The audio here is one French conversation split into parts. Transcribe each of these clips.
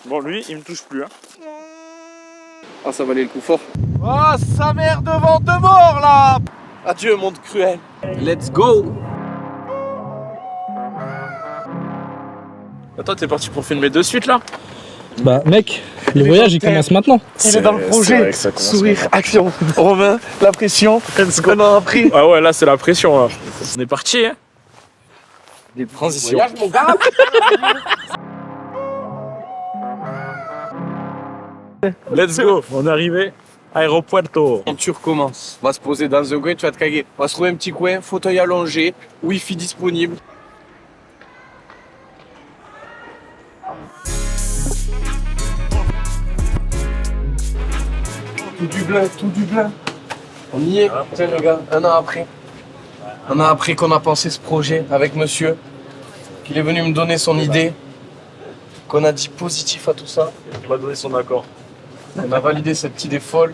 Bon, lui, il me touche plus. Hein. Ah, ça valait le coup fort. Oh, sa mère devant de mort là. Adieu, monde cruel. Let's go. Attends, t'es parti pour filmer de suite là? Bah mec, le voyage il commence maintenant. Il est dans le projet. Sourire, action. Romain, la pression. On en a pris. Ah ouais, là c'est la pression là. On est parti hein. Des transitions. Voyage, mon gars. Let's go, on est arrivé. Aéropuerto. L'aventure commence. On va se poser dans un coin, tu vas te caguer. On va se trouver un petit coin, fauteuil allongé, wifi disponible. Tout du blanc, tout du blanc. On y est. Tiens les gars, un an après. Un an après qu'on a pensé ce projet avec monsieur, qu'il est venu me donner son idée, qu'on a dit positif à tout ça. Il m'a donné son accord. On a validé cette idée folle.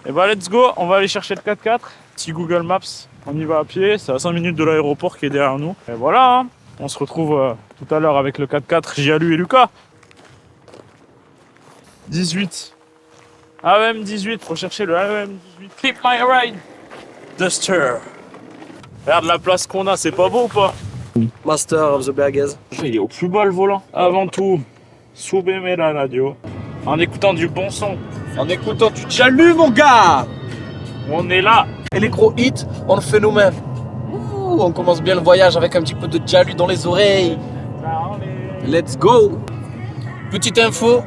Et bah let's go, on va aller chercher le 4x4. Petit Google Maps, on y va à pied, c'est à 5 minutes de l'aéroport qui est derrière nous. Et voilà, hein. On se retrouve tout à l'heure avec le 4x4, Gialu et Lucas. 18. AEM 18, faut chercher le AEM 18. Keep my ride. Duster. Regarde la place qu'on a, c'est pas beau ou pas? Master of the Bergaz. Il est au plus bas le volant. Avant tout, subime la radio. En écoutant du bon son. En écoutant du Gialu, mon gars. On est là. Electro hit, on le fait nous-mêmes. Ouh, on commence bien le voyage avec un petit peu de Gialu dans les oreilles. Let's go. Petite info,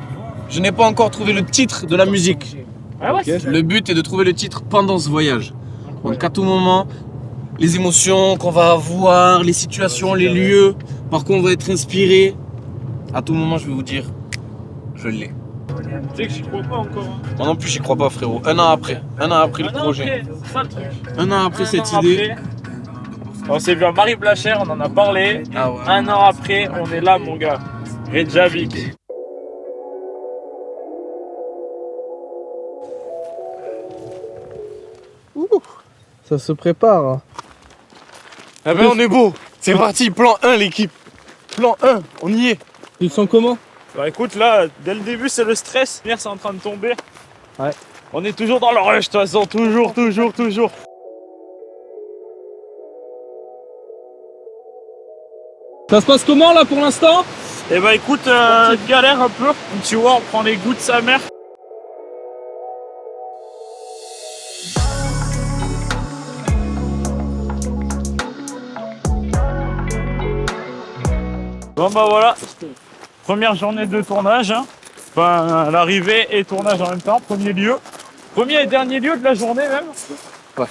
je n'ai pas encore trouvé le titre de la musique. Ah ouais, Okay. Le but est de trouver le titre pendant ce voyage. Donc à tout moment, les émotions qu'on va avoir, les situations, les lieux, par quoi on va être inspiré, à tout moment je vais vous dire, je l'ai. Tu sais que j'y crois pas encore. Hein. Moi non plus j'y crois pas frérot. Un an après le projet. C'est ça le truc. Un an après cette Un an idée. après, on s'est vu à Marie Blacher, on en a parlé. Ah ouais. Un an après, on est là, mon gars. Reykjavik. Ça se prépare. Ah ben on est beau. C'est parti, plan 1 l'équipe. Plan 1, on y est. Tu te sens comment? Bah écoute, là, dès le début, c'est le stress. Lumière, c'est en train de tomber. Ouais. On est toujours dans le rush, de toute façon. Toujours. Ça se passe comment là pour l'instant? Et bah écoute, galère un peu. Tu vois, on prend les goûts de sa mère. Bon bah voilà, première journée de tournage, hein. Enfin l'arrivée et tournage en même temps, premier lieu. Premier et dernier lieu de la journée même. Ouais.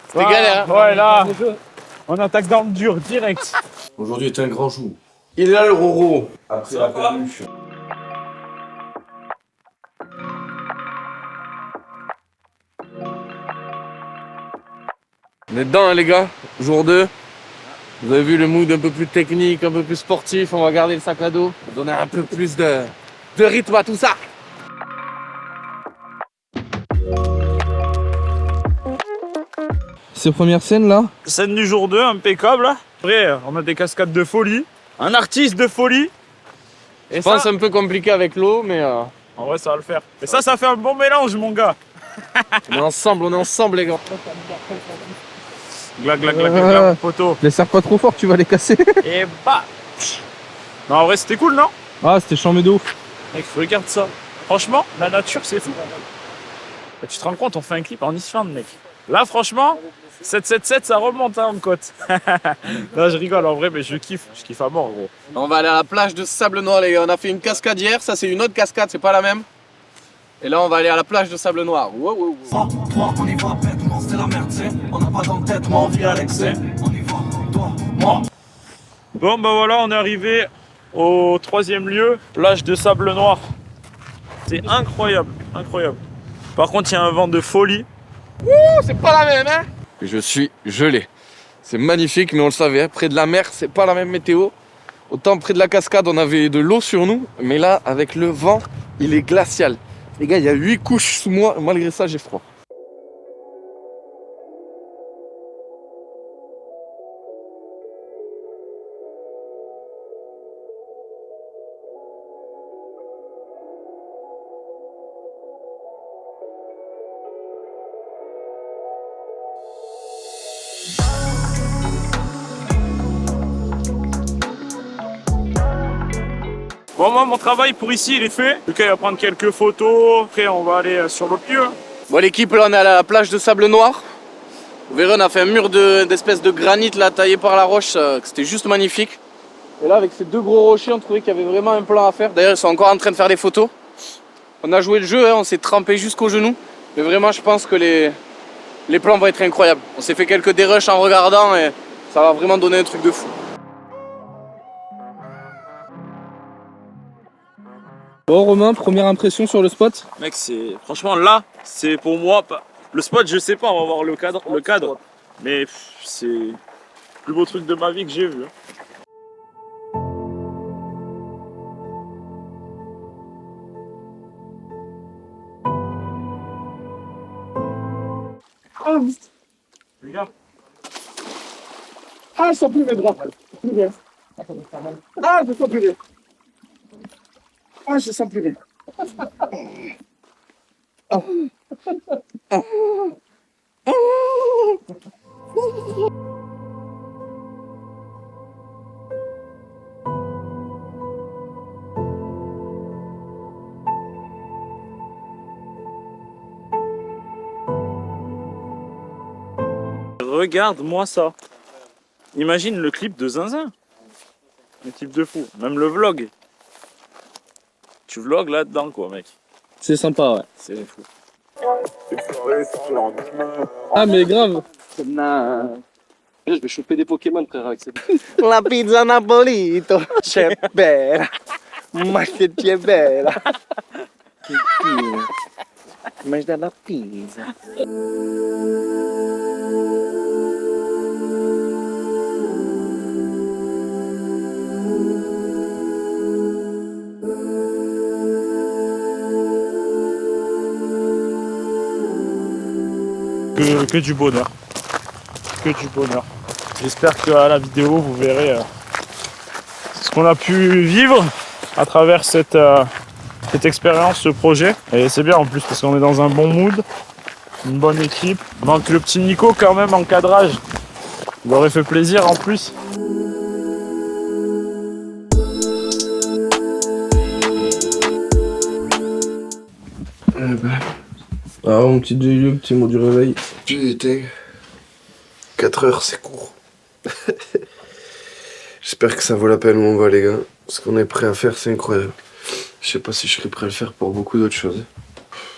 C'était galère, hein. Ouais là, on attaque dans le dur, direct. Aujourd'hui est un grand jour. Il est là le Roro. Après la perruche. On est dedans hein, les gars, jour 2. Vous avez vu le mood un peu plus technique, un peu plus sportif. On va garder le sac à dos, donner un peu plus de rythme à tout ça. Ces premières scènes là? Scène du jour 2, impeccable. Après, on a des cascades de folie, un artiste de folie. Et Je pense un peu compliqué avec l'eau, mais en vrai, ça va le faire. Et ça fait un bon mélange, mon gars. on est ensemble les gars. Glac, poteau. Les serre pas trop fort, tu vas les casser. Et bah. Non, en vrai, c'était cool, non? Ah, c'était chambé de ouf. Mec, regarde ça. Franchement, la nature, c'est fou. Et tu te rends compte, on fait un clip en Islande, mec. Là, franchement, 777, ça remonte hein, en côte. Là, je rigole en vrai, mais je kiffe à mort, gros. On va aller à la plage de Sable Noir les gars. On a fait une cascade hier, ça c'est une autre cascade, c'est pas la même. Et là on va aller à la plage de Sable Noir. Wow, wow, wow. Toi, on y va bêtement, c'est la merde, c'est. On n'a pas d'entêtement, on vit à l'excès. On y va, toi, moi. Bon, bah voilà, on est arrivé au 3e lieu, plage de Sable Noir. C'est incroyable. Par contre, il y a un vent de folie. C'est pas la même, hein. Je suis gelé. C'est magnifique, mais on le savait, hein. Près de la mer, c'est pas la même météo. Autant près de la cascade, on avait de l'eau sur nous, mais là, avec le vent, il est glacial. Les gars, il y a 8 couches sous moi, malgré ça, j'ai froid. Bon, moi, mon travail pour ici, il est fait. Lucas, il va prendre quelques photos. Après, on va aller sur l'autre lieu. Bon, l'équipe, là, on est à la plage de sable noir. Vous verrez, on a fait un mur d'espèces de granit là, taillé par la roche, que c'était juste magnifique. Et là, avec ces deux gros rochers, on trouvait qu'il y avait vraiment un plan à faire. D'ailleurs, ils sont encore en train de faire des photos. On a joué le jeu, hein, on s'est trempé jusqu'aux genoux. Mais vraiment, je pense que les plans vont être incroyables. On s'est fait quelques dérushs en regardant et ça va vraiment donner un truc de fou. Bon Romain, première impression sur le spot? Mec, c'est franchement là, c'est pour moi le spot, je sais pas, on va voir le cadre, mais c'est le plus beau truc de ma vie que j'ai vu. Regarde. Ah, je sens plus mes bras. Ah, je sens plus rien. Ah, je sens plus rien. Regarde-moi ça. Imagine le clip de Zinzin. Un clip de fou. Même le vlog. Tu vlogs là-dedans, quoi, mec. C'est sympa, ouais. C'est fou. Ah mais grave. Je vais choper des Pokémon, frère, avec cette. La pizza Napolito, c'è bella. Ma che c'è bella. Mangia la pizza. Que du bonheur. Que du bonheur. J'espère qu'à la vidéo, vous verrez ce qu'on a pu vivre à travers cette expérience, ce projet. Et c'est bien en plus parce qu'on est dans un bon mood, une bonne équipe. Donc le petit Nico quand même en cadrage, il aurait fait plaisir en plus. Ah mon petit Dieu, petit mot du réveil. Putain. 4 heures, c'est court. J'espère que ça vaut la peine où on va, les gars. Ce qu'on est prêt à faire, c'est incroyable. Je sais pas si je serais prêt à le faire pour beaucoup d'autres choses.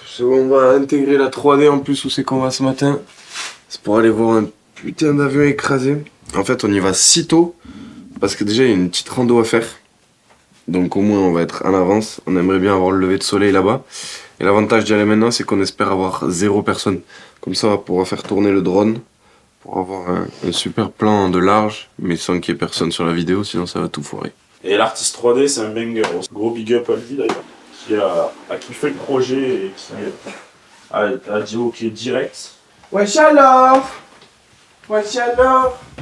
C'est bon, on va intégrer la 3D en plus où c'est qu'on va ce matin. C'est pour aller voir un putain d'avion écrasé. En fait, on y va si tôt parce que déjà, il y a une petite rando à faire. Donc au moins, on va être en avance. On aimerait bien avoir le lever de soleil là-bas. Et l'avantage d'y aller maintenant, c'est qu'on espère avoir 0 personne. Comme ça, on va pouvoir faire tourner le drone pour avoir un super plan de large, mais sans qu'il y ait personne sur la vidéo, sinon ça va tout foirer. Et l'artiste 3D, c'est un banger. Gros big up à lui d'ailleurs, qui a kiffé le projet et qui a dit ok direct. Wesh alors.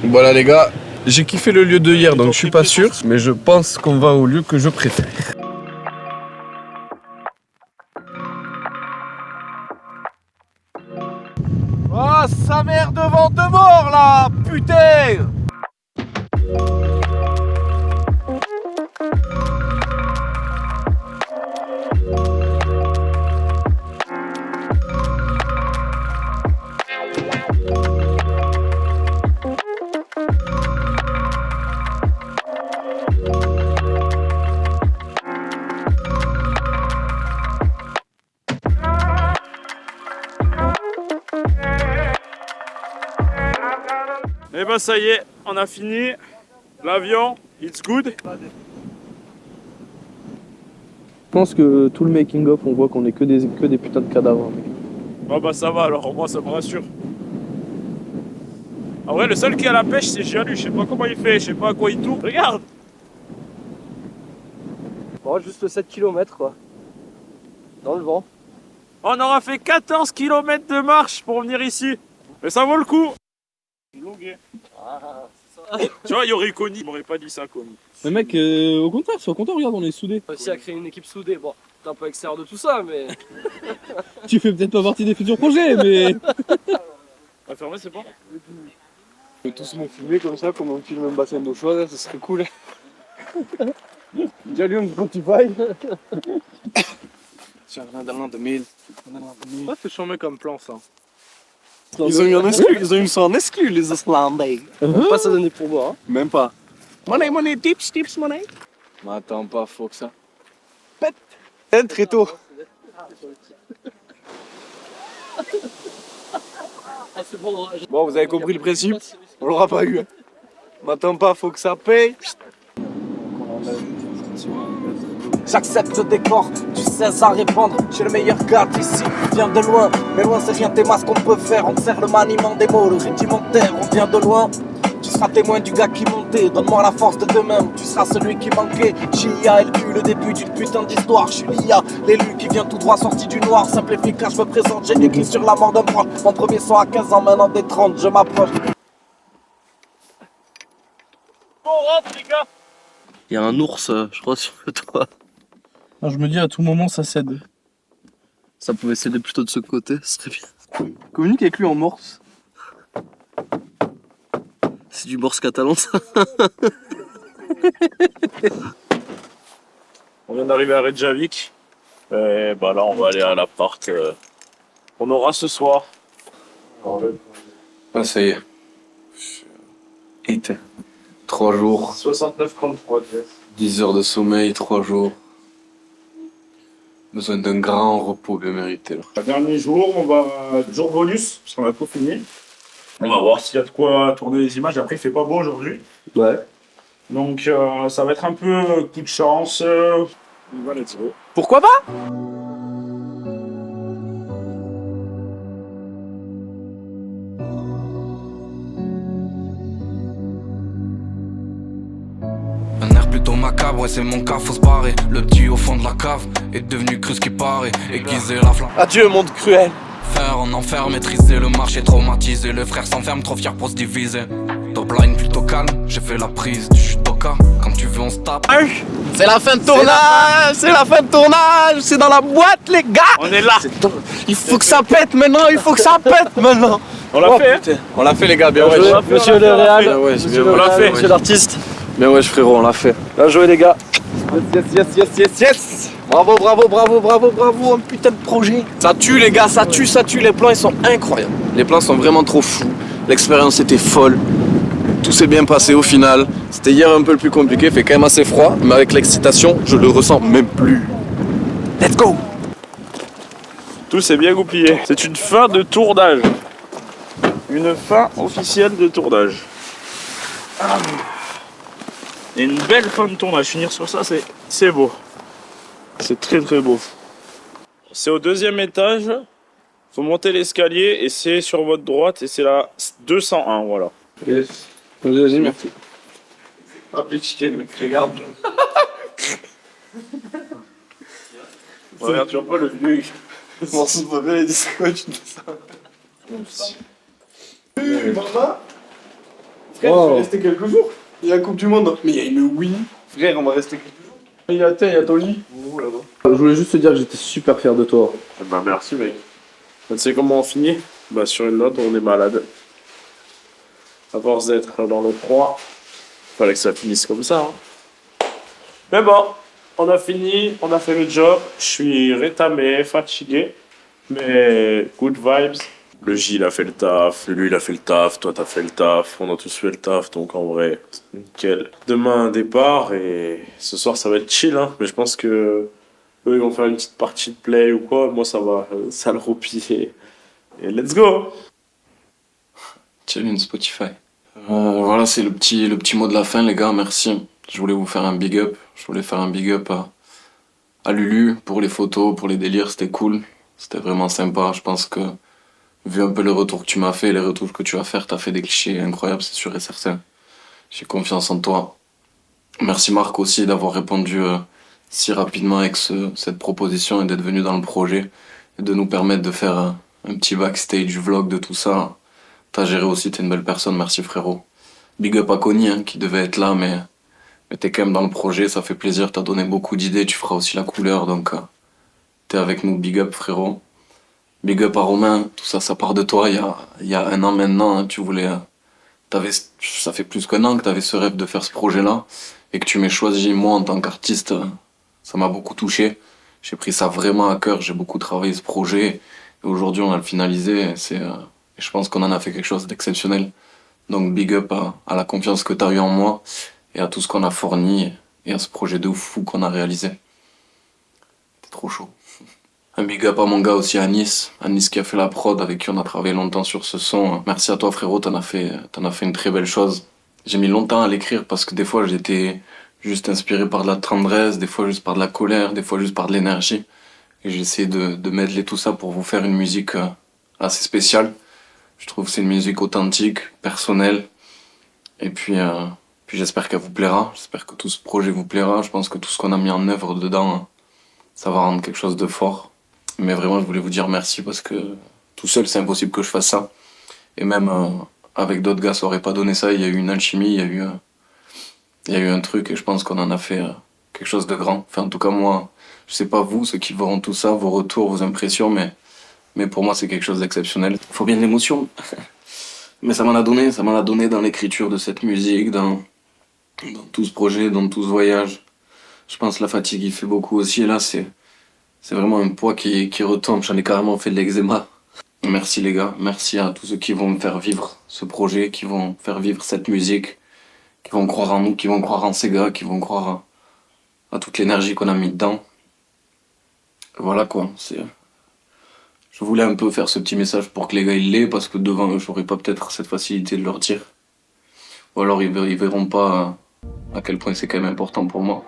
Voilà les gars, j'ai kiffé le lieu de hier donc je suis pas sûr, mais je pense qu'on va au lieu que je préfère. Oh sa mère devant de mort là, putain! Et bah ça y est, on a fini. L'avion, it's good. Je pense que tout le making of, on voit qu'on est que des putains de cadavres. Bon bah ça va alors, moi ça me rassure. En vrai, le seul qui a la pêche, c'est Gianlu. Je sais pas comment il fait, je sais pas à quoi il tourne. Regarde! Bon, juste 7 km quoi. Dans le vent. On aura fait 14 km de marche pour venir ici. Mais ça vaut le coup. Longuet. Tu vois, il y aurait Connie, il m'aurait pas dit ça, Connie. Mais mec, au contraire, sois content, regarde, on est soudés. Réussi à créer une équipe soudée. Bon, t'es un peu extérieur de tout ça, mais. Tu fais peut-être pas partie des futurs projets, mais... On va fermer, c'est bon? On peut tous me filmer comme ça, comme on filme un bassin d'eau chaude, ça serait cool. Jalium Spotify. Ça, c'est chambé comme plan, ça. Ils ont eu ça en exclu, les Islandais. On va pas se donner pour boire. Hein. Même pas. Money, tips, money. M'attends pas, faut que ça pète. Très tôt. Bon, vous avez compris le principe. On l'aura pas eu. M'attends pas, faut que ça paye. J'accepte ce décor, tu sais à répondre. Je suis le meilleur gars d'ici, on vient de loin. Mais loin c'est rien, t'es ce qu'on peut faire. On te sert le maniement des mots, le rudimentaire. On vient de loin, tu seras témoin du gars qui montait. Donne-moi la force de demain, tu seras celui qui manquait. J.I.A.L.U, le début d'une putain d'histoire. Je suis l'IA, l'élu qui vient tout droit sorti du noir. Simple efficace, je me présente, j'ai écrit sur la mort d'un proche. Mon premier son à 15 ans, maintenant des 30, je m'approche. On rentre, les gars. Il y a un ours, je crois, sur le toit. Je me dis à tout moment ça cède. Ça pouvait céder plutôt de ce côté, ce serait bien. Communique avec lui en morse. C'est du morse catalan, ça. On vient d'arriver à Reykjavik. Et bah là, on va aller à l'appart qu'on aura ce soir. Ah, ça y est. Hit. 3 jours, 69,33 10 heures de sommeil, 3 jours. Besoin d'un grand repos bien mérité là. Le dernier jour, on va jour bonus, parce qu'on a tout fini. On va voir s'il y a de quoi tourner les images. Après, il fait pas beau aujourd'hui. Ouais. Donc, ça va être un peu coup de chance. On va let's go. Pourquoi pas? Un air plutôt macabre, ouais c'est mon cas, faut se barrer. Le petit au fond de la cave est devenu cru ce qui paraît. Aiguiser la flamme. Adieu, monde cruel. Faire en enfer, maîtriser le marché, traumatisé. Le frère s'enferme, trop fier pour se diviser. Top line plutôt calme, j'ai fait la prise du judoka. Quand tu veux, on se tape. C'est la fin de tournage, c'est la fin de tournage, c'est dans la boîte les gars. On est là. Il faut que ça pète maintenant, il faut que ça pète maintenant. On l'a fait, hein. putain. On l'a fait les gars, bien ouais. Monsieur le Réal, Bien ouais, monsieur bien le ouais. Réal, monsieur l'artiste. Bien ouais frérot, on l'a fait. Bien joué, les gars. Yes. Bravo, un putain de projet. Ça tue les gars, ça tue, les plans ils sont incroyables. Les plans sont vraiment trop fous, l'expérience était folle. Tout s'est bien passé au final. C'était hier un peu le plus compliqué, fait quand même assez froid, mais avec l'excitation, je le ressens même plus. Let's go. Tout s'est bien goupillé. C'est une fin de tournage. Une fin officielle de tournage. Et une belle fin de tournage. Finir sur ça, c'est beau. C'est très beau. C'est au 2e étage. Faut monter l'escalier et c'est sur votre droite et c'est la 201, voilà. Yes. Vas-y, merci. Ah, petit mec, regarde. Regarde, tu vois pas le vieux. Mon sou préféré, il dit quoi, tu dis ça? Maman? Frère, je vais rester quelques jours. Il y a la Coupe du Monde. Mais il y a une Wii. Frère, on va rester quelques jours. Il y a ton lit. Oh là-bas. Je voulais juste te dire que j'étais super fier de toi. Bah merci mec. Tu sais comment on finit? Bah sur une note, on est malade. À force d'être dans le froid, fallait que ça finisse comme ça. Hein. Mais bon, on a fini, on a fait le job. Je suis rétamé, fatigué, mais good vibes. Le J il a fait le taf, lui il a fait le taf, toi t'as fait le taf, on a tous fait le taf, donc en vrai, nickel. Demain un départ et ce soir ça va être chill, hein, mais je pense que eux ils vont faire une petite partie de play ou quoi, moi ça va, ça le roupiller. Et let's go! Tiens, Spotify. Voilà, c'est le petit mot de la fin, les gars. Merci. Je voulais vous faire un big up. Je voulais faire un big up à Lulu pour les photos, pour les délires. C'était cool. C'était vraiment sympa. Je pense que, vu un peu le retour que tu m'as fait, les retours que tu vas faire, t'as fait des clichés incroyables, c'est sûr et certain. J'ai confiance en toi. Merci Marc aussi d'avoir répondu si rapidement avec cette proposition et d'être venu dans le projet et de nous permettre de faire un petit backstage vlog de tout ça. T'as géré aussi, t'es une belle personne, merci frérot. Big up à Connie, hein, qui devait être là, mais t'es quand même dans le projet, ça fait plaisir, t'as donné beaucoup d'idées, tu feras aussi la couleur, donc t'es avec nous, big up frérot. Big up à Romain, tout ça, ça part de toi, il y a 1 an maintenant, hein, tu voulais ça fait plus qu'1 an que t'avais ce rêve de faire ce projet-là et que tu m'aies choisi, moi, en tant qu'artiste, ça m'a beaucoup touché. J'ai pris ça vraiment à cœur, j'ai beaucoup travaillé ce projet et aujourd'hui on a le finalisé et je pense qu'on en a fait quelque chose d'exceptionnel. Donc big up à la confiance que t'as eu en moi et à tout ce qu'on a fourni et à ce projet de fou qu'on a réalisé. C'était trop chaud. Un big up à mon gars aussi à Nice qui a fait la prod, avec qui on a travaillé longtemps sur ce son. Merci à toi frérot, t'en as fait une très belle chose. J'ai mis longtemps à l'écrire parce que des fois j'étais juste inspiré par de la tendresse, des fois juste par de la colère, des fois juste par de l'énergie. Et j'ai essayé de mêler tout ça pour vous faire une musique assez spéciale. Je trouve que c'est une musique authentique, personnelle. Et puis j'espère qu'elle vous plaira, j'espère que tout ce projet vous plaira. Je pense que tout ce qu'on a mis en œuvre dedans, ça va rendre quelque chose de fort. Mais vraiment, je voulais vous dire merci parce que tout seul, c'est impossible que je fasse ça. Et même avec d'autres gars, ça aurait pas donné ça. Il y a eu une alchimie, il y a eu un truc et je pense qu'on en a fait quelque chose de grand. Enfin, en tout cas, moi, je sais pas vous, ceux qui verront tout ça, vos retours, vos impressions, mais pour moi, c'est quelque chose d'exceptionnel. Faut bien de l'émotion. Mais ça m'en a donné dans l'écriture de cette musique, dans tout ce projet, dans tout ce voyage. Je pense que la fatigue, il fait beaucoup aussi. Et là, c'est vraiment un poids qui retombe. J'en ai carrément fait de l'eczéma. Merci les gars. Merci à tous ceux qui vont me faire vivre ce projet, qui vont faire vivre cette musique, qui vont croire en nous, qui vont croire en ces gars, qui vont croire à toute l'énergie qu'on a mis dedans. Voilà quoi. Je voulais un peu faire ce petit message pour que les gars ils l'aient, parce que devant eux, j'aurais pas peut-être cette facilité de leur dire. Ou alors ils verront pas à quel point c'est quand même important pour moi.